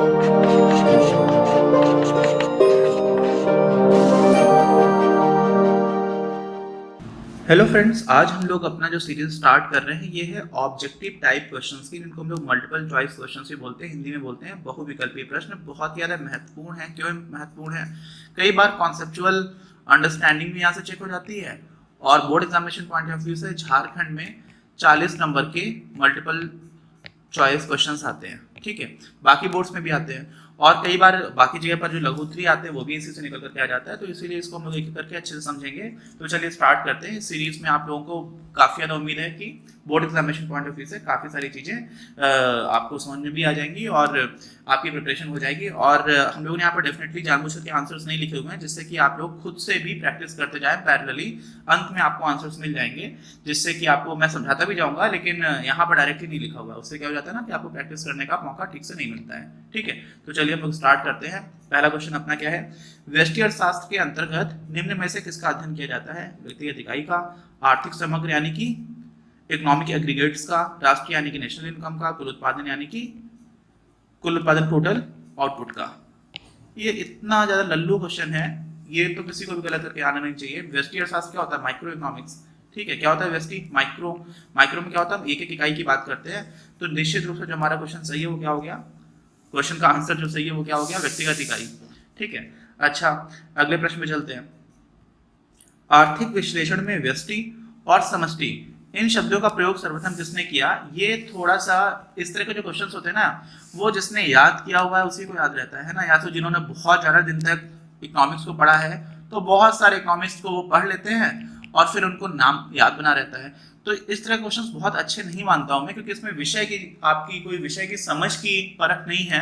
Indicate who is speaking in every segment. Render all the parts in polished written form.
Speaker 1: Hello friends, आज हम लोग अपना जो सीरीज स्टार्ट कर रहे हैं ये है ऑब्जेक्टिव टाइप क्वेश्चंस की, जिनको हम लोग मल्टीपल चॉइस क्वेश्चंस भी बोलते हैं, हिंदी में बोलते हैं बहुविकल्पी प्रश्न। बहुत ही ज़्यादा महत्वपूर्ण है। क्यों महत्वपूर्ण है? कई बार कॉन्सेप्चुअल अंडरस्टैंडिंग भी यहाँ से चेक हो जाती है, और board examination point of view से झारखंड में 40 नंबर के मल्टीपल चॉइस क्वेश्चंस आते हैं। ठीक है, बाकी बोर्ड्स में भी आते हैं, और कई बार बाकी जगह पर जो लघु उत्तरीय आते हैं वो भी इसी से निकल करके आ जाता है। तो इसीलिए इसको हम लोग एक करके अच्छे से समझेंगे। तो चलिए स्टार्ट करते हैं। इस सीरीज में आप लोगों को काफ़ी ज़्यादा उम्मीद है कि board examination point of view से काफ़ी सारी चीज़ें आपको समझ में भी आ जाएंगी और आपकी प्रिपरेशन हो जाएगी। और हम लोगों ने यहाँ पर डेफिनेटली जानबूझ करके आंसर्स नहीं लिखे हुए हैं, जिससे कि आप लोग खुद से भी प्रैक्टिस करते जाएं पैरेलली। अंत में आपको आंसर्स मिल जाएंगे, जिससे कि आपको मैं समझाता भी जाऊंगा, लेकिन यहाँ पर डायरेक्टली नहीं लिखा हुआ। उससे क्या हो जाता है ना कि आपको प्रैक्टिस करने का मौका ठीक से नहीं मिलता है। ठीक है, तो चलिए हम लोग स्टार्ट करते हैं। पहला क्वेश्चन अपना क्या है? व्यष्टि अर्थशास्त्र के अंतर्गत निम्न में से किसका अध्ययन किया जाता है? व्यक्तिगत इकाई का, आर्थिक समग्र यानी कि इकोनॉमिक एग्रीगेट्स का, राष्ट्रीय यानी कि नेशनल इनकम का, कुल उत्पादन यानी कि कुल उत्पादन टोटल आउटपुट का। ये इतना ज्यादा लल्लू क्वेश्चन है, ये तो किसी को भी गलत करके आना नहीं चाहिए। व्यष्टि अर्थशास्त्र क्या होता है? Micro economics. ठीक है, क्या होता है व्यष्टि? माइक्रो। माइक्रो में क्या होता है? हम एक एक इकाई की बात करते हैं। तो निश्चित रूप से जो हमारा क्वेश्चन सही है वो क्या हो गया? क्वेश्चन का आंसर जो सही है वो क्या हो गया? व्यक्तिगत इकाई। ठीक है, अच्छा अगले प्रश्न में चलते हैं। आर्थिक विश्लेषण में व्यष्टि और समष्टि इन शब्दों का प्रयोग सर्वप्रथम किसने किया? ये थोड़ा सा इस तरह के जो क्वेश्चंस होते हैं ना, वो जिसने याद किया हुआ है उसी को याद रहता है ना, या तो जिन्होंने बहुत ज्यादा दिन तक इकोनॉमिक्स को पढ़ा है, तो बहुत सारे इकोनॉमिक्स को वो पढ़ लेते हैं और फिर उनको नाम याद बना रहता है। तो इस तरह के क्वेश्चंस बहुत अच्छे नहीं मानता हूं मैं, क्योंकि इसमें विषय की आपकी कोई विषय की समझ की परख नहीं है।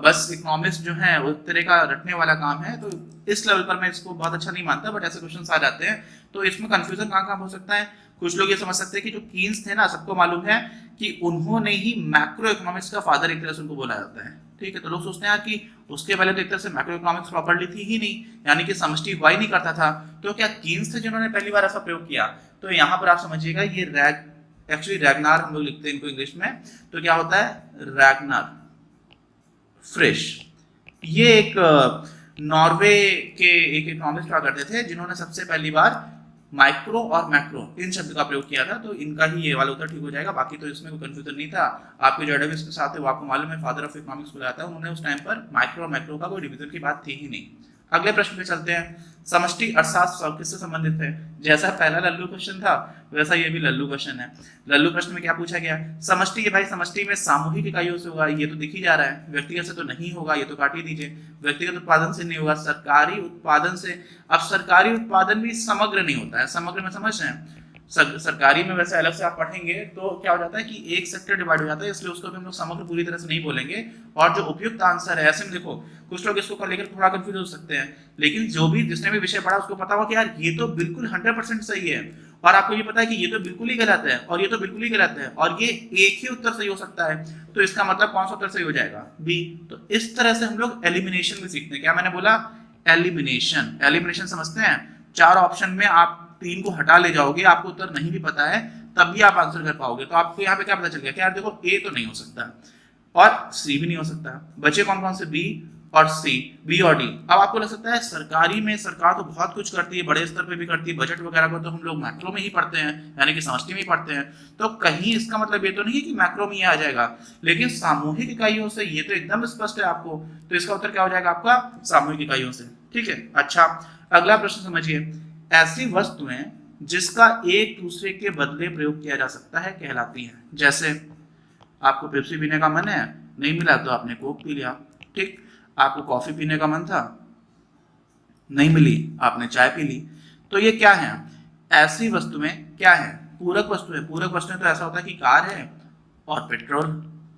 Speaker 1: बस इकोनॉमिक्स जो है वो तरह का रटने वाला काम है। तो इस लेवल पर मैं इसको बहुत अच्छा नहीं मानता, बट ऐसे क्वेश्चंस आ जाते हैं। तो इसमें कंफ्यूजन कहाँ कहाँ हो सकता है? कुछ लोग ये समझ सकते हैं कि जो कीन्स थे ना, सबको मालूम है कि उन्होंने ही मैक्रो इकोनॉमिक्स का फादर एक तरह से उनको बोला जाता है। ठीक है, तो लोग सोचते हैं यार कि उसके पहले तो एक तरह से मैक्रो इकोनॉमिक्स प्रॉपर्ली थी ही नहीं, यानी कि समष्टि हुआ ही नहीं करता था। तो क्या कीन्स थे जिन्होंने पहली बार ऐसा प्रयोग किया? तो यहाँ पर आप समझिएगा, ये एक्चुअली रैगनार हम लोग लिखते हैं इनको इंग्लिश में। तो क्या होता है? रैगनार फ्रिश। ये एक नॉर्वे के एक इकोनॉमिस्ट हुआ करते थे, जिन्होंने सबसे पहली बार माइक्रो और मैक्रो इन शब्द का प्रयोग किया था। तो इनका ही ये वाला उत्तर ठीक हो जाएगा। बाकी तो इसमें कोई कंफ्यूजन नहीं था। आपके जो एडम के साथ है वो आपको मालूम है, फादर ऑफ इकोनॉमिक्स को जाता है। उन्होंने उस टाइम पर माइक्रो और मैक्रो का कोई डिवीजन की बात थी ही नहीं। अगले प्रश्न पे चलते हैं। समष्टि अर्थशास्त्र किससे संबंधित है? जैसा पहला लल्लू क्वेश्चन था वैसा ये भी लल्लू क्वेश्चन है। लल्लू प्रश्न में क्या पूछा गया? समष्टि ये भाई समष्टि में सामूहिक इकाइयों से होगा, ये तो दिख ही जा रहा है। व्यक्तिगत से तो नहीं होगा, ये तो काट ही दीजिए। व्यक्तिगत उत्पादन से नहीं होगा, सरकारी उत्पादन से। अब सरकारी उत्पादन भी समग्र नहीं होता है। समग्र में समझ रहे हैं? सरकारी में वैसे अलग से आप पढ़ेंगे तो क्या हो जाता है कि एक सेक्टर डिवाइड हो जाता है, इसलिए उसको भी हम लोग समग्र पूरी तरह से नहीं बोलेंगे। और जो उपयुक्त आंसर है, ऐसे में देखो कुछ लोग इसको लेकर थोड़ा कंफ्यूज हो सकते हैं, लेकिन जो भी जिसने भी विषय पढ़ा उसको पता होगा कि यार ये तो बिल्कुल 100% सही है, और आपको ये पता है कि ये तो बिल्कुल ही गलत है, और ये तो बिल्कुल ही गलत है, और ये एक ही उत्तर सही हो सकता है। तो इसका मतलब कौन सा उत्तर सही हो जाएगा? बी। तो इस तरह से हम लोग एलिमिनेशन में सीखते हैं। क्या मैंने बोला? एलिमिनेशन। एलिमिनेशन समझते हैं? 4 ऑप्शन में आप 3 को हटा ले जाओगे, आपको उत्तर नहीं भी पता है तब भी आप आंसर कर पाओगे। तो आपको यहाँ पे क्या पता चल गया कि यार देखो, ए तो नहीं हो सकता और सी भी नहीं हो सकता। बचे कौन कौन से? बी और सी, बी और डी। अब आपको लग सकता है सरकारी में सरकार तो बहुत कुछ करती है, बड़े स्तर पे भी करती है, बजट वगैरह को तो हम लोग मैक्रो में ही पढ़ते हैं, यानी कि समष्टि में ही पढ़ते हैं। तो कहीं इसका मतलब ये तो नहीं कि मैक्रो में ही आ जाएगा, लेकिन सामूहिक इकाइयों से ये तो एकदम स्पष्ट है आपको। तो इसका उत्तर क्या हो जाएगा आपका? सामूहिक इकाइयों से। ठीक है, अच्छा अगला प्रश्न समझिए। ऐसी वस्तुएं जिसका एक दूसरे के बदले प्रयोग किया जा सकता है कहलाती हैं। जैसे आपको पेप्सी पीने का मन है, नहीं मिला तो आपने कोक पी लिया। ठीक, आपको कॉफी पीने का मन था, नहीं मिली, आपने चाय पी ली। तो ये क्या है? ऐसी वस्तुएं क्या है? पूरक वस्तुएं। पूरक वस्तुएं तो ऐसा होता है कि कार है और पेट्रोल,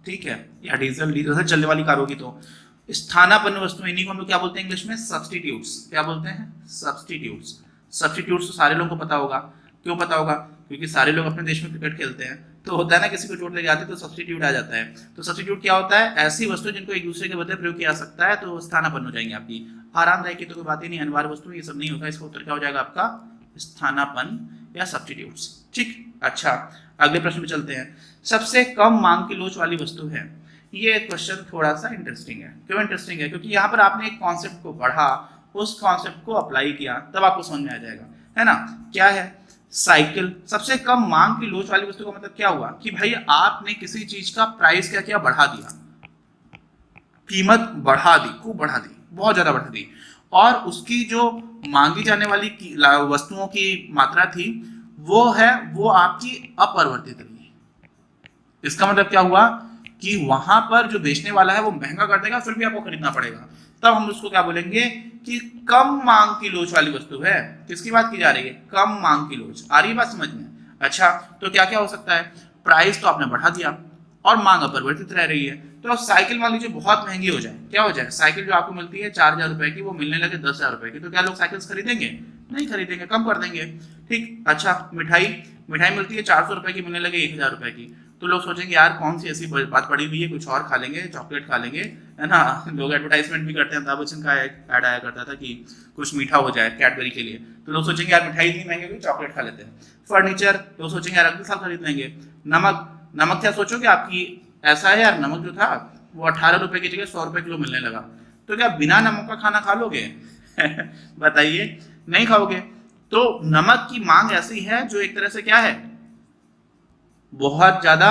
Speaker 1: ठीक है, या डीजल से चलने वाली कार होगी। तो स्थानापन्न वस्तुएं, इन्हीं को हम लोग क्या बोलते हैं इंग्लिश में? सब्स्टिट्यूट्स। क्या बोलते हैं? सब्स्टिट्यूट्स। सब्स्टिट्यूट्स तो सारे लोगों को पता होगा। क्यों पता होगा? क्योंकि सारे लोग अपने देश में क्रिकेट खेलते हैं, तो होता है ना किसी को चोट लग जाती है तो सब्स्टिट्यूट आ जाता है। तो सब्स्टिट्यूट क्या होता है? ऐसी वस्तु जिनको एक दूसरे के बदले प्रयोग किया जा सकता है। तो स्थानापन्न हो जाएंगे आपकी। आरामदायक की तो कोई बात ही नहीं, अनिवार्य वस्तु ये सब नहीं होगा। इसका उत्तर क्या हो जाएगा आपका? स्थानापन्न या सब्स्टिट्यूट्स। ठीक, अच्छा अगले प्रश्न में चलते हैं। सबसे कम मांग की लोच वाली वस्तु है। ये क्वेश्चन थोड़ा सा इंटरेस्टिंग है। क्यों इंटरेस्टिंग है? क्योंकि यहाँ पर आपने एक कॉन्सेप्ट को पढ़ा, उस कॉन्सेप्ट को अप्लाई किया, तब आपको समझ में आ जाएगा, है ना। क्या है साइकिल? सबसे कम मांग की लोच वाली वस्तु का मतलब क्या हुआ कि भाई आपने किसी चीज का प्राइस क्या किया, बढ़ा दिया, कीमत बढ़ा दी, खूब बढ़ा दी, बहुत ज्यादा बढ़ा दी, और उसकी जो मांगी जाने वाली वस्तुओं की मात्रा थी वो आपकी अपरिवर्तित रही। इसका मतलब क्या हुआ कि वहां पर जो बेचने वाला है वो महंगा कर देगा, फिर भी आपको खरीदना पड़ेगा। तब हम उसको क्या बोलेंगे कि कम मांग की लोच वाली वस्तु है। किसकी बात की जा रही है? कम मांग की लोच। आ रही है बात समझ में? अच्छा, तो क्या क्या हो सकता है? प्राइस तो आपने बढ़ा दिया और मांग अपरिवर्तित रह रही है। तो साइकिल मान लीजिए बहुत महंगी हो जाए, क्या हो जाए? साइकिल जो आपको मिलती है 4,000 रुपए की, वो मिलने लगे 10,000 रुपए की, तो क्या लोग साइकिल खरीदेंगे? नहीं खरीदेंगे, कम कर देंगे। ठीक। अच्छा, मिठाई मिलती है 400 रुपए की, मिलने लगे 1,000 रुपए की, तो लोग सोचेंगे यार कौन सी ऐसी बात पड़ी हुई है, कुछ और खा लेंगे, चॉकलेट खा लेंगे, है ना। लोग एडवर्टाइजमेंट भी करते हैं, अमिताभ बच्चन का ऐड आया करता था कि कुछ मीठा हो जाए कैडबरी के लिए, तो लोग सोचेंगे यार मिठाई इतनी महंगी, चॉकलेट खा लेते हैं। फर्नीचर, लोग सोचेंगे यार अगले साल खरीद लेंगे। नमक क्या सोचोगे आपकी? ऐसा है यार, नमक जो था वो 18 रुपए की जगह 100 रुपए किलो मिलने लगा, तो क्या बिना नमक का खाना खा लोगे? बताइए, नहीं खाओगे। तो नमक की मांग ऐसी है जो एक तरह से क्या है, बहुत ज्यादा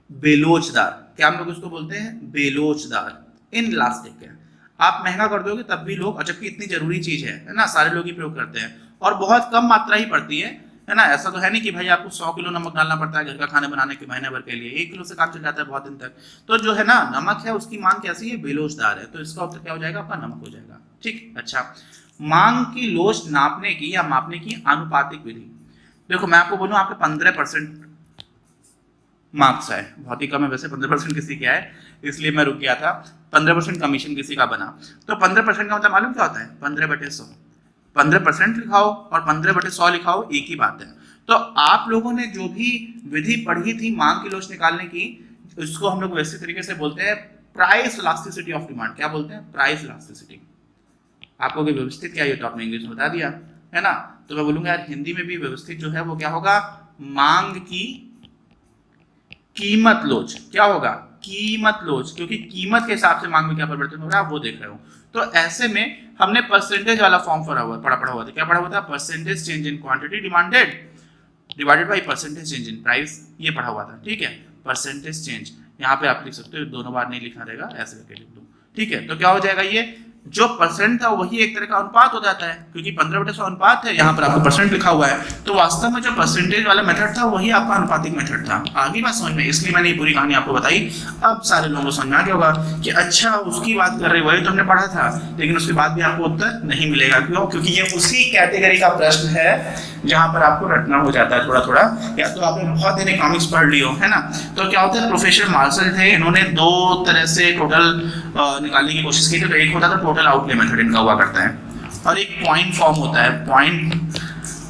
Speaker 1: बेलोचदार। क्या हम लोग इसको बोलते हैं? बेलोचदार, इनलास्टिक है। आप महंगा कर दोगे तब भी लोग, जबकि इतनी जरूरी चीज है ना, सारे लोग ही प्रयोग करते हैं, और बहुत कम मात्रा ही पड़ती है ना। ऐसा तो है नहीं कि भाई आपको 100 किलो नमक डालना पड़ता है घर का खाने बनाने के महीने भर के लिए, 1 किलो से काम चल जाता है बहुत दिन तक। तो जो है ना नमक है, उसकी मांग कैसी है? बेलोचदार है। तो इसका उत्तर क्या हो जाएगा? आपका नमक हो जाएगा। ठीक। अच्छा, मांग की लोच नापने की या मापने की आनुपातिक विधि। देखो मैं आपको बोलूं, आपके 15% मार्क्स आए, बहुत ही कम है वैसे, 15% किसी के आए, इसलिए मैं रुक गया था। 15% कमीशन किसी का बना, तो 15% का मतलब मालूम क्या होता है? 15/100। 15% लिखाओ और 15/100 लिखाओ, एक ही बात है। तो आप लोगों ने जो भी विधि पढ़ी थी मांग की लोच निकालने की, इसको हम लोग वैसे तरीके से बोलते हैं प्राइस इलास्टिसिटी ऑफ डिमांड। क्या बोलते हैं? Price elasticity. आपको व्यवस्थित क्या है तो आपने इंग्लिश में बता दिया, है ना। तो मैं बोलूंगा यार हिंदी में भी व्यवस्थित जो है वो क्या होगा? मांग की कीमत लोच। क्या होगा? कीमत लोच, क्योंकि कीमत के हिसाब से मांग में क्या परिवर्तन हो रहा है वो देख रहे हो। तो ऐसे में हमने परसेंटेज वाला फॉर्म पढ़ा हुआ था। क्या पढ़ा हुआ था? Percentage change in quantity demanded divided by percentage change in price, ये पढ़ा हुआ था। ठीक है, परसेंटेज चेंज यहाँ पे आप लिख सकते हो, दोनों बार नहीं लिखना रहेगा, ऐसे करके लिख दो। ठीक है, तो क्या हो जाएगा? ये जो परसेंट था वही एक तरह का अनुपात हो जाता है, क्योंकि 15/100 अनुपात है, यहाँ पर आपको परसेंट लिखा हुआ है, तो वास्तव में जो परसेंटेज वाला मेथड था वही आपका अनुपातिक मेथड था। आगे बात समझ में, इसलिए मैंने ये पूरी कहानी आपको बताई। अब सारे लोगों को समझ में आ गया होगा कि अच्छा उसकी बात कर रहे, वही तो हमने पढ़ा था, लेकिन उसके बाद भी आपको उत्तर नहीं मिलेगा। क्यों? क्योंकि ये उसी कैटेगरी का प्रश्न है जहां पर आपको रटना हो जाता है थोड़ा थोड़ा, या तो आपने बहुत दिन इकोनॉमिक्स पढ़ लियो, है ना। तो क्या होता है, प्रोफेसर मार्शल थे, इन्होंने 2 तरह से टोटल निकालने की कोशिश की थी। तो एक होता था टोटल आउटले मेथड, इनका हुआ करता है, और एक पॉइंट फॉर्म होता है, पॉइंट,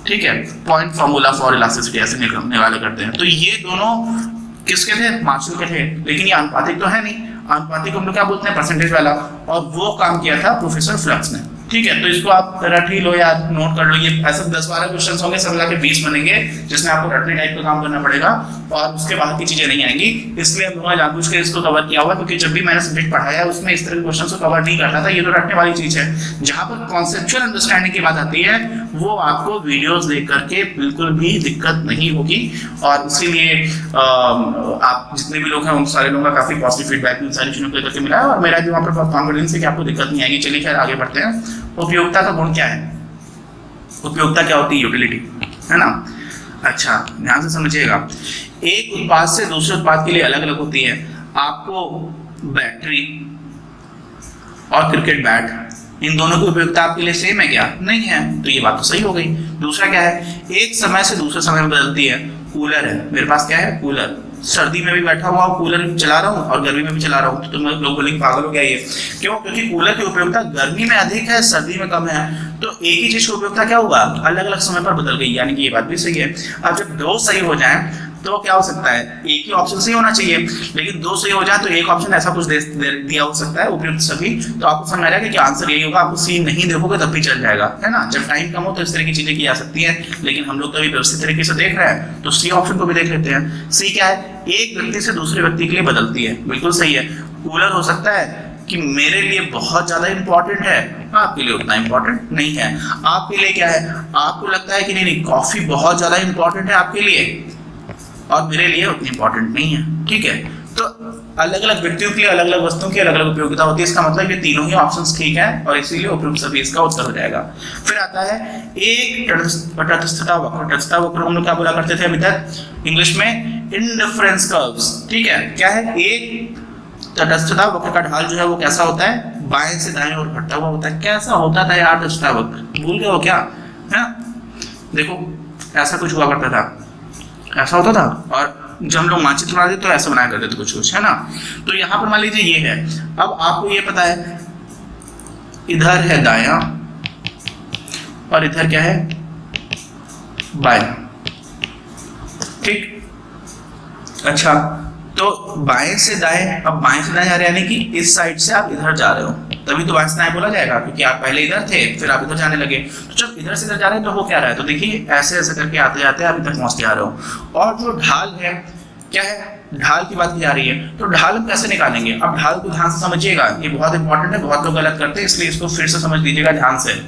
Speaker 1: ठीक है, पॉइंट फॉर्मूला फॉर इलास्टिसिटी, ऐसे निकाले करते हैं। तो ये दोनों किसके थे? मार्शल के थे। लेकिन ये अनुपातिक तो है नहीं, अनुपातिक हम लोग क्या बोलते हैं? परसेंटेज वाला, और वो काम किया था प्रोफेसर फ्लक्स ने। ठीक है, तो इसको आप रट ही लो यार, नोट कर लो। ये ऐसे 10-12 क्वेश्चन होंगे, सब मिला के 20 बनेंगे, जिसमें आपको रटने टाइप का काम करना पड़ेगा, और उसके बाद की चीजें नहीं आएंगी। इसलिए हम लोगों ने जानबूझ के इसको कवर किया हुआ, क्योंकि जब भी मैंने सब्जेक्ट पढ़ाया उसमें इस तरह के क्वेश्चन को कवर नहीं करता था। ये तो रटने वाली चीज है। जहां पर कॉन्सेप्चुअल अंडरस्टैंडिंग की बात आती है, वो आपको वीडियोस देख करके बिल्कुल भी दिक्कत नहीं होगी। और इसीलिए आप जितने भी लोग हैं उन सारे लोगों का काफी पॉजिटिव फीडबैक इन सारी चीजों को लेकर मिला है, और मेरा भी वहाँ पर कॉन्फिडेंस है कि आपको दिक्कत नहीं आएगी। चलिए खैर आगे बढ़ते हैं। उपयोगिता का गुण क्या है? उपयोगिता क्या होती है? यूटिलिटी, है ना। अच्छा, ध्यान से समझिएगा। एक उत्पाद से दूसरे उत्पाद के लिए अलग अलग होती है। आपको बैटरी और क्रिकेट बैट, इन दोनों की उपयोगिता आपके लिए सेम है क्या? नहीं है। तो ये बात तो सही हो गई। दूसरा क्या है? एक समय से दूसरे समय में बदलती है। कूलर है, मेरे पास क्या है? कूलर। सर्दी में भी बैठा हुआ कूलर चला रहा हूँ और गर्मी में भी चला रहा हूँ, तो तुम लोग बोलेंगे पागल हो गया ये। क्यों? क्योंकि कूलर की उपयोगिता गर्मी में अधिक है, सर्दी में कम है। तो एक ही चीज की उपयोगिता क्या हुआ? अलग अलग समय पर बदल गई, यानी कि ये बात भी सही है। अब जब दो सही हो जाए तो क्या हो सकता है, एक ही ऑप्शन सही होना चाहिए, लेकिन दो सही हो जाए तो एक ऑप्शन ऐसा कुछ दिया हो सकता है उपयुक्त सभी, तो आपको समझ आ जाएगा कि आंसर यही होगा। आपको सी नहीं देखोगे तब भी चल जाएगा, है ना। जब टाइम कम हो तो इस तरह की चीजें की जा सकती है, लेकिन हम लोग तो अभी व्यवस्थित तरीके से देख रहे हैं, तो सी ऑप्शन को भी देख लेते हैं। सी क्या है, एक व्यक्ति से दूसरे व्यक्ति के लिए बदलती है, बिल्कुल सही है। कूलर हो सकता है कि मेरे लिए बहुत ज्यादा इंपॉर्टेंट है, आपके लिए उतना इंपॉर्टेंट नहीं है। आपके लिए क्या है, आपको लगता है कि नहीं कॉफी बहुत ज्यादा इंपॉर्टेंट है आपके लिए, और मेरे लिए उतनी इंपॉर्टेंट नहीं है, ठीक है। तो अलग अलग व्यक्तियों के लिए अलग अलग वस्तुओं की अलग अलग उपयोगिता होती है, इसका मतलब ये तीनों ही ऑप्शंस ठीक है, और इसीलिए उपयुक्त सभी इसका उत्तर हो जाएगा। फिर आता है एक तटस्थता वक्र। तटस्थता वक्र हम लोग क्या बोला करते थे अभी तक इंग्लिश में, इंडिफरेंस कर्व्स, ठीक है। क्या है, एक तटस्थता वक्र का ढाल जो है वो कैसा होता है, बाएं से दाएं ओर घटता हुआ होता है। कैसा होता था यार तटस्थता वक्र, भूल गए हो क्या, है? देखो ऐसा कुछ हुआ करता था, ऐसा होता था, और जब हम लोग मानचित्र बनाते तो ऐसा बनाया करते थे कुछ कुछ, है ना। तो यहाँ पर मान लीजिए ये है, अब आपको ये पता है इधर है दायां और इधर क्या है बायां, ठीक। अच्छा, तो बाएं से दाएं, अब बाएं से दाएं जा रहे हैं, यानी कि इस साइड से आप इधर जा रहे हो, तभी तो बाएं से दाएं बोला जाएगा, क्योंकि आप पहले इधर थे फिर आप इधर जाने लगे। तो जब इधर से इधर जा रहे हैं तो हो क्या रहा है, तो देखिए ऐसे ऐसे करके आते आते आप इधर पहुंचते आ रहे हो। और जो ढाल है, क्या है, ढाल की बात की जा रही है, तो ढाल हम कैसे निकालेंगे। अब ढाल को ध्यान से समझिएगा, ये बहुत इंपॉर्टेंट है, बहुत लोग गलत करते हैं, इसलिए इसको फिर से समझ लीजिएगा ध्यान से।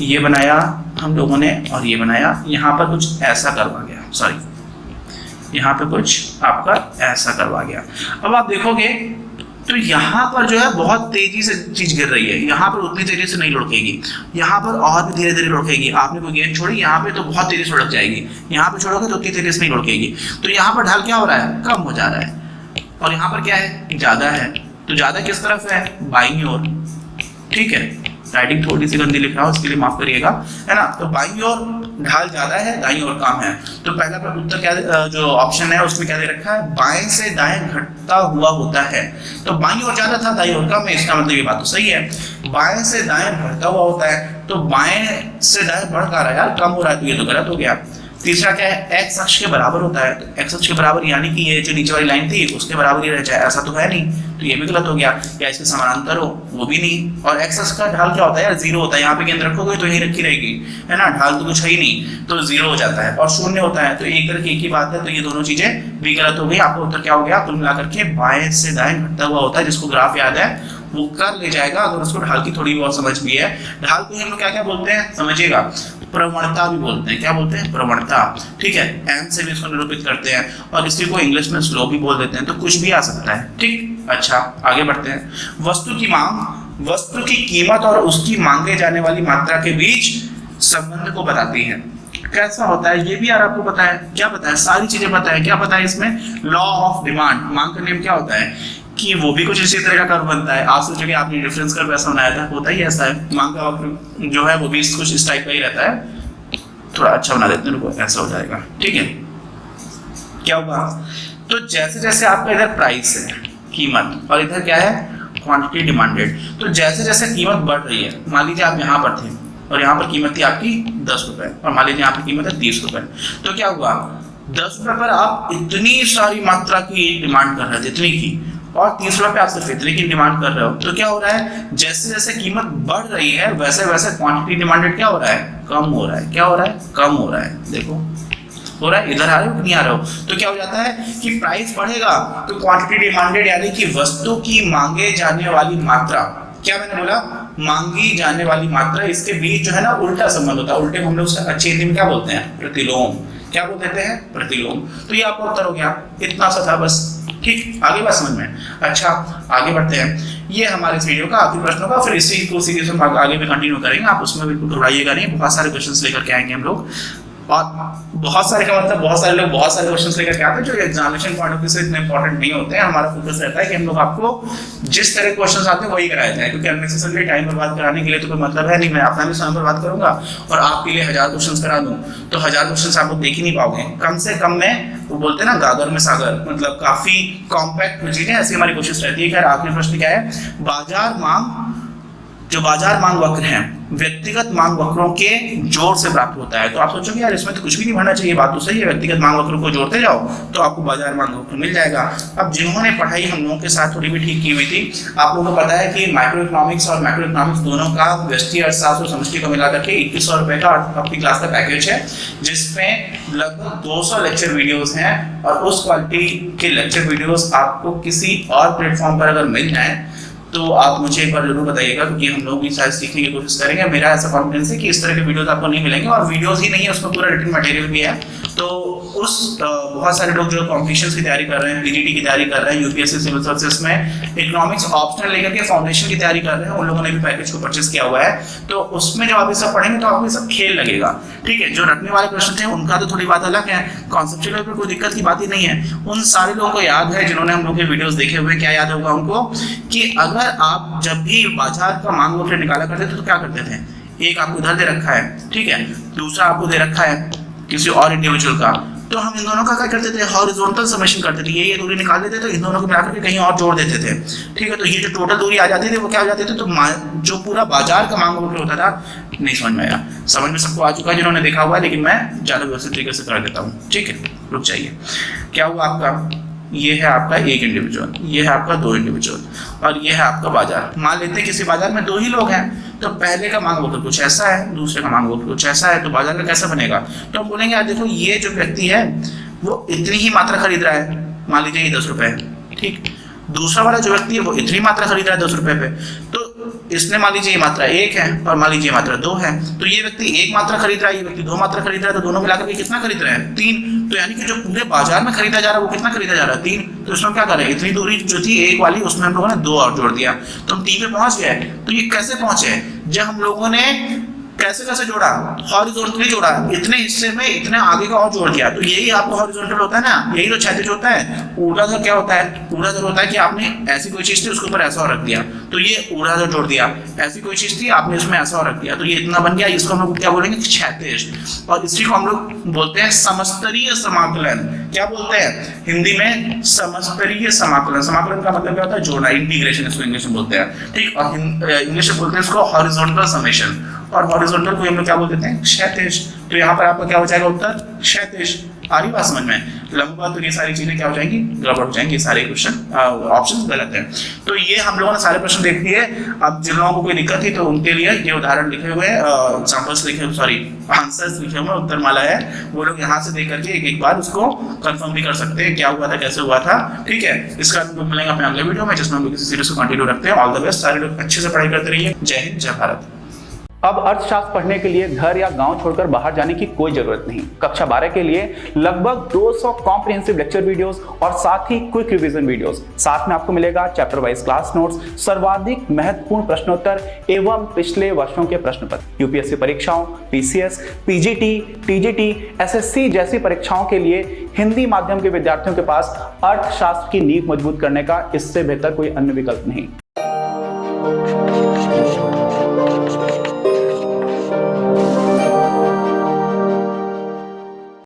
Speaker 1: ये बनाया हम लोगों ने और ये बनाया, यहाँ पर कुछ ऐसा करवा गया, सॉरी यहाँ पे कुछ आपका ऐसा करवा गया। अब आप देखोगे तो यहाँ पर जो है बहुत तेजी से चीज गिर रही है, यहाँ पर उतनी तेजी से नहीं लुढ़केगी, यहाँ पर और भी धीरे धीरे लुढ़केगी। आपने कोई गेंद छोड़ी यहाँ पे तो बहुत तेजी से लुढ़क जाएगी, यहाँ पे छोड़ोगे तो उतनी तेजी से नहीं लुढ़केगी। तो यहाँ पर ढाल क्या हो रहा है, कम हो जा रहा है, और यहाँ पर क्या है, ज्यादा है। तो ज्यादा किस तरफ है, बाईं ओर, ठीक है। राइटिंग थोड़ी सी गंदी लिख रहा हूँ, इसके लिए माफ करिएगा, है ना। तो बाईं ओर ढाल ज्यादा है, दाईं ओर कम है। तो पहला उत्तर क्या, जो ऑप्शन है उसमें क्या दे रखा है, बाएं से दाएं घटता हुआ होता है। तो बाईं ओर ज्यादा था, दाईं ओर कम है, इसका मतलब ये बात तो सही है। बाएं से दाएं बढ़ता हुआ होता है, तो बाएं से दाएं बढ़ का रहा है यार, कम हो रहा है, तो ये तो गलत हो गया। तीसरा क्या है, एक्स अक्ष के बराबर होता है, तो एक्स अक्ष के बराबर यानी कि ये जो नीचे वाली लाइन थी उसके बराबर ही रह जाए, ऐसा तो है नहीं, तो ये भी गलत हो गया। या इसके समानांतर हो, वो भी नहीं। और एक्स अक्ष का ढाल क्या होता है यार, जीरो होता है, यहाँ पे गेंद रखोगे तो यही रखी रहेगी, है ना, ढाल तो कुछ है ही नहीं, तो जीरो हो जाता है। और शून्य होता है, तो एक तरह की एक ही बात है, तो ये दोनों चीजें भी गलत हो गई। आपका उत्तर क्या हो गया, कुल मिलाकर के बाएं से दाएं घटता हुआ होता है। जिसको ग्राफ याद है वो कर ले जाएगा, अगर उसको ढाल की थोड़ी बहुत समझ भी है। ढाल को हम लोग क्या क्या बोलते हैं समझिएगा, प्रवणता भी बोलते हैं। क्या बोलते हैं, प्रवणता, ठीक है। एम से भी इसको निरूपित करते हैं, और इसी को इंग्लिश में स्लो भी बोल देते हैं, तो कुछ भी आ सकता है, ठीक। अच्छा, आगे बढ़ते हैं। वस्तु की मांग वस्तु की कीमत और उसकी मांगे जाने वाली मात्रा के बीच संबंध को बताती है। कैसा होता है ये भी यार आपको पता है, क्या पता है, सारी चीजें पता है। क्या पता है इसमें, लॉ ऑफ डिमांड। मांग का नियम क्या होता है कि वो भी कुछ इसी तरह का कर्व बनता है। आप सोचोगे आपने डिफरेंस कर्व ऐसा बनाया था, होता ही ऐसा है। मांग का वक्र जो है वो भी कुछ इस टाइप का ही रहता है। थोड़ा अच्छा बना देते हैं, ऐसा हो जाएगा, ठीक है। क्या होगा, तो जैसे जैसे आपका इधर प्राइस है, कीमत, और इधर क्या है, क्वांटिटी डिमांडेड। तो जैसे जैसे कीमत बढ़ रही है, मान लीजिए आप यहाँ पर थे और यहाँ पर कीमत थी आपकी 10 रुपए, और मान लीजिए यहाँ पर कीमत है 30 रुपए, तो क्या हुआ, 10 रुपए पर आप इतनी सारी मात्रा की डिमांड कर रहे थे, इतनी की, और 30 रुपए पे आप सिर्फ इतने की डिमांड कर रहे हो। तो क्या हो रहा है, जैसे जैसे कीमत बढ़ रही है वैसे वैसे क्वांटिटी डिमांडेड क्या हो रहा है, कम हो रहा है। क्या हो रहा है, कम हो रहा है। देखो हो रहा है, इधर आ रहे हो कि नहीं आ रहे हो। तो क्या हो जाता है कि प्राइस बढ़ेगा तो क्वांटिटी डिमांडेड यानी कि वस्तु की मांगे जाने वाली मात्रा, क्या मैंने बोला, मांगी जाने वाली मात्रा, इसके बीच जो है ना उल्टा संबंध होता है। उल्टे हम लोग अच्छी हिंदी में क्या बोलते हैं, प्रतिलोम। क्या बोल देते हैं, प्रतिलोम। तो ये आपका उत्तर हो गया, इतना सा था बस, ठीक। आगे बात समझ में। अच्छा, आगे बढ़ते हैं। ये हमारे इस वीडियो का आखिरी प्रश्न होगा, फिर इसी को सीरीज में आगे भी कंटिन्यू करेंगे। आप उसमें बिल्कुल घबराइएगा नहीं, बहुत सारे क्वेश्चंस लेकर के आएंगे हम लोग। और बहुत सारे का मतलब बहुत सारे लोग बहुत सारे क्वेश्चंस लेकर के आते हैं जो एग्जामिनेशन पॉइंट ऑफ व्यू से इतने इंपॉर्टेंट नहीं होते हैं। हमारा फोकस रहता है कि हम लोग आपको जिस तरह क्वेश्चंस आते हैं वही कराए जाए, क्योंकि अननेसेसरली टाइम बर्बाद कराने के लिए तो कोई मतलब है नहीं। मैं अपना भी समय बर्बाद करूंगा और आपके लिए 1000 क्वेश्चंस करा दूं तो 1000 क्वेश्चंस आप लोग देख ही नहीं पाओगे। कम से कम में वो बोलते हैं ना गागर में सागर, मतलब काफी कॉम्पैक्ट चीजें, ऐसी हमारी कोशिश रहती है। खैर आखिरी प्रश्न क्या है, बाजार मांग जो बाजार मांग वक्र है व्यक्तिगत मांग वक्रों के जोड़ से प्राप्त होता है। तो आप सोचोगे यार इसमें तो कुछ भी नहीं भरना चाहिए, बात तो सही है, व्यक्तिगत मांग वक्रों को जोड़ते जाओ तो आपको बाजार मांग वक्र मिल जाएगा। अब जिन्होंने पढ़ाई हम लोगों के साथ थोड़ी भी ठीक की हुई थी, आप लोगों को पता है कि माइक्रो इकोनॉमिक्स और मैक्रो इकोनॉमिक्स दोनों का व्यष्टि अर्थशास्त्र और समष्टि को मिला करके 2100 रुपए का अपनी क्लास का पैकेज है, जिसमें लगभग 200 लेक्चर वीडियोस हैं। और उस क्वालिटी के लेक्चर वीडियोस आपको किसी और प्लेटफॉर्म पर अगर मिल जाए तो आप मुझे एक बार जरूर बताइएगा, क्योंकि हम लोग भी शायद सीखने की कोशिश करेंगे। मेरा ऐसा कॉन्फिडेंस है कि इस तरह के वीडियोस आपको नहीं मिलेंगे, और वीडियोस ही नहीं है उसमें पूरा रिटन मटेरियल भी है। तो उस बहुत सारे लोग जो कॉम्पिटिशन्स की तैयारी कर रहे हैं, पीजीटी की तैयारी कर रहे हैं, यूपीएससी सिविल सर्विसेज में इकोनॉमिक्स ऑप्शनल लेकर के फाउंडेशन की तैयारी कर रहे हैं, उन लोगों ने भी पैकेज को परचेस किया हुआ है। तो उसमें जब आप ये सब पढ़ेंगे तो आपको ये सब खेल लगेगा, ठीक है। जो रटने वाले प्रश्न थे उनका तो थोड़ी बात अलग है, कॉन्सेप्चुअल लेवल पर कोई दिक्कत की बात ही नहीं है। उन सारे लोगों को याद है जिन्होंने हम लोग के वीडियोस देखे हुए, क्या याद होगा उनको कि अगर आप जब भी बाजार का मांग वक्र निकाला करते थे तो क्या करते थे, एक आपको इधर दे रखा है, ठीक है, दूसरा आपको दे रखा है किसी और इंडिविजुअल का, तो हम इन दोनों का क्या करते थे, हॉरिजॉन्टल समेशन करते थे। ये दूरी निकाल देते थे तो इन दोनों को मिलाकर के कहीं और जोड़ देते थे, ठीक है। तो ये जो टोटल दूरी आ जाती थी वो क्या हो जाती थी, तो जो पूरा बाजार का मांग वक्र होता था, नहीं समझ में आया, समझ में सबको आ चुका है जिन्होंने देखा हुआ है, लेकिन मैं ज़्यादा व्यवस्थित तरीके से कर देता हूँ, ठीक है। रुक जाइए, क्या हुआ आपका, ये है आपका एक इंडिविजुअल, ये है आपका दो इंडिविजुअल, और ये है आपका बाजार। मान लेते हैं किसी बाजार में दो ही लोग हैं, तो पहले का मांग वक्र कुछ ऐसा है, दूसरे का मांग वक्र कुछ ऐसा है, तो बाजार का कैसा बनेगा। तो हम बोलेंगे यार देखो ये जो व्यक्ति है वो इतनी ही मात्रा खरीद रहा है, मान लीजिए ये 10 रुपए है, ठीक। दूसरा वाला जो व्यक्ति है वो इतनी मात्रा खरीद रहा है 10 रुपए पे, तो इसने मान लीजिए ये मात्रा 1 है और मान लीजिए मात्रा 2 है, तो ये व्यक्ति 1 मात्रा खरीद रहा है, ये व्यक्ति 2 मात्रा खरीद रहा है, तो दोनों मिलाकर के कितना खरीद रहे हैं, 3। तो यानी कि जो पूरे बाजार में खरीदा जा रहा है वो कितना खरीदा जा रहा है, 3। तो इसमें क्या करें, इतनी दूरी जो थी 1 वाली उसमें हम लोगों ने 2 और जोड़ दिया, तो हम 3 पे पहुंच गए। तो ये कैसे पहुंचे, जब हम लोगों ने कैसे जोड़ा, हॉरिजॉन्टली जोड़ा, इतने हिस्से में इतने आगे का और जोड़ दिया। तो यही आपको हॉरिजॉन्टल होता है ना, यही तो क्षैतिज होता है। ऊर्ध्वाधर क्या होता है, ऊर्ध्वाधर होता है कि आपने ऐसी कोई चीज थी उसके ऊपर ऐसा और रख दिया, तो ये ऊर्ध्वाधर जोड़ दिया। ऐसी कोई चीज थी आपने उसमें ऐसा और रख दिया, तो ये इतना बन गया। इसको हम लोग क्या बोलेंगे, क्षैतिज। और इसी को हम लोग बोलते हैं समस्तरीय समाकलन। क्या बोलते हैं हिंदी में, समस्तरीय समाकलन। समाकलन का मतलब क्या होता है, जोड़ना, इंटीग्रेशन इसको इंग्लिश में बोलते हैं, ठीक। और इंग्लिश में बोलते हैं इसको हॉरिजॉन्टल समेशन, और हॉरिजॉन्टल को हम लोग क्या बोल देते हैं, क्षैतिज। तो यहाँ पर आपका क्या हो जाएगा उत्तर, क्षैतिज। आ रही बात समझ में, लंबवत, तो ये सारी चीजें क्या हो जाएंगी, गड़बड़ हो जाएंगी, सारे क्वेश्चन ऑप्शन गलत है। तो ये हम लोगों ने सारे प्रश्न देख लिए। अब जिन लोगों को कोई दिक्कत थी तो उनके लिए ये उदाहरण लिखे हुए एग्जांपल्स लिखे, सॉरी आंसर्स लिखे हुए, उत्तरमाला है, वो लोग यहाँ से देख करके एक बार उसको कंफर्म भी कर सकते हैं क्या हुआ था, कैसे हुआ था, ठीक है। इसका हम लोग मिलेंगे अपने अगले वीडियो में, जिसमें हम किसी सीरीज को कंटिन्यू रखते हैं। ऑल द बेस्ट, सारे लोग अच्छे से पढ़ाई करते रहिए। जय हिंद, जय भारत।
Speaker 2: अब अर्थशास्त्र पढ़ने के लिए घर या गांव छोड़कर बाहर जाने की कोई जरूरत नहीं। कक्षा 12 के लिए लगभग 200 कॉम्प्रिहेंसिव लेक्चर वीडियोस और साथ ही क्विक रिवीजन वीडियोस। साथ में आपको मिलेगा चैप्टर वाइज क्लास नोट्स, सर्वाधिक महत्वपूर्ण प्रश्नोत्तर एवं पिछले वर्षों के प्रश्न पत्र। यूपीएससी परीक्षाओं, पीसीएस, पीजीटी, टीजीटी, एसएससी जैसी परीक्षाओं के लिए हिंदी माध्यम के विद्यार्थियों के पास अर्थशास्त्र की नींव मजबूत करने का इससे बेहतर कोई अन्य विकल्प नहीं।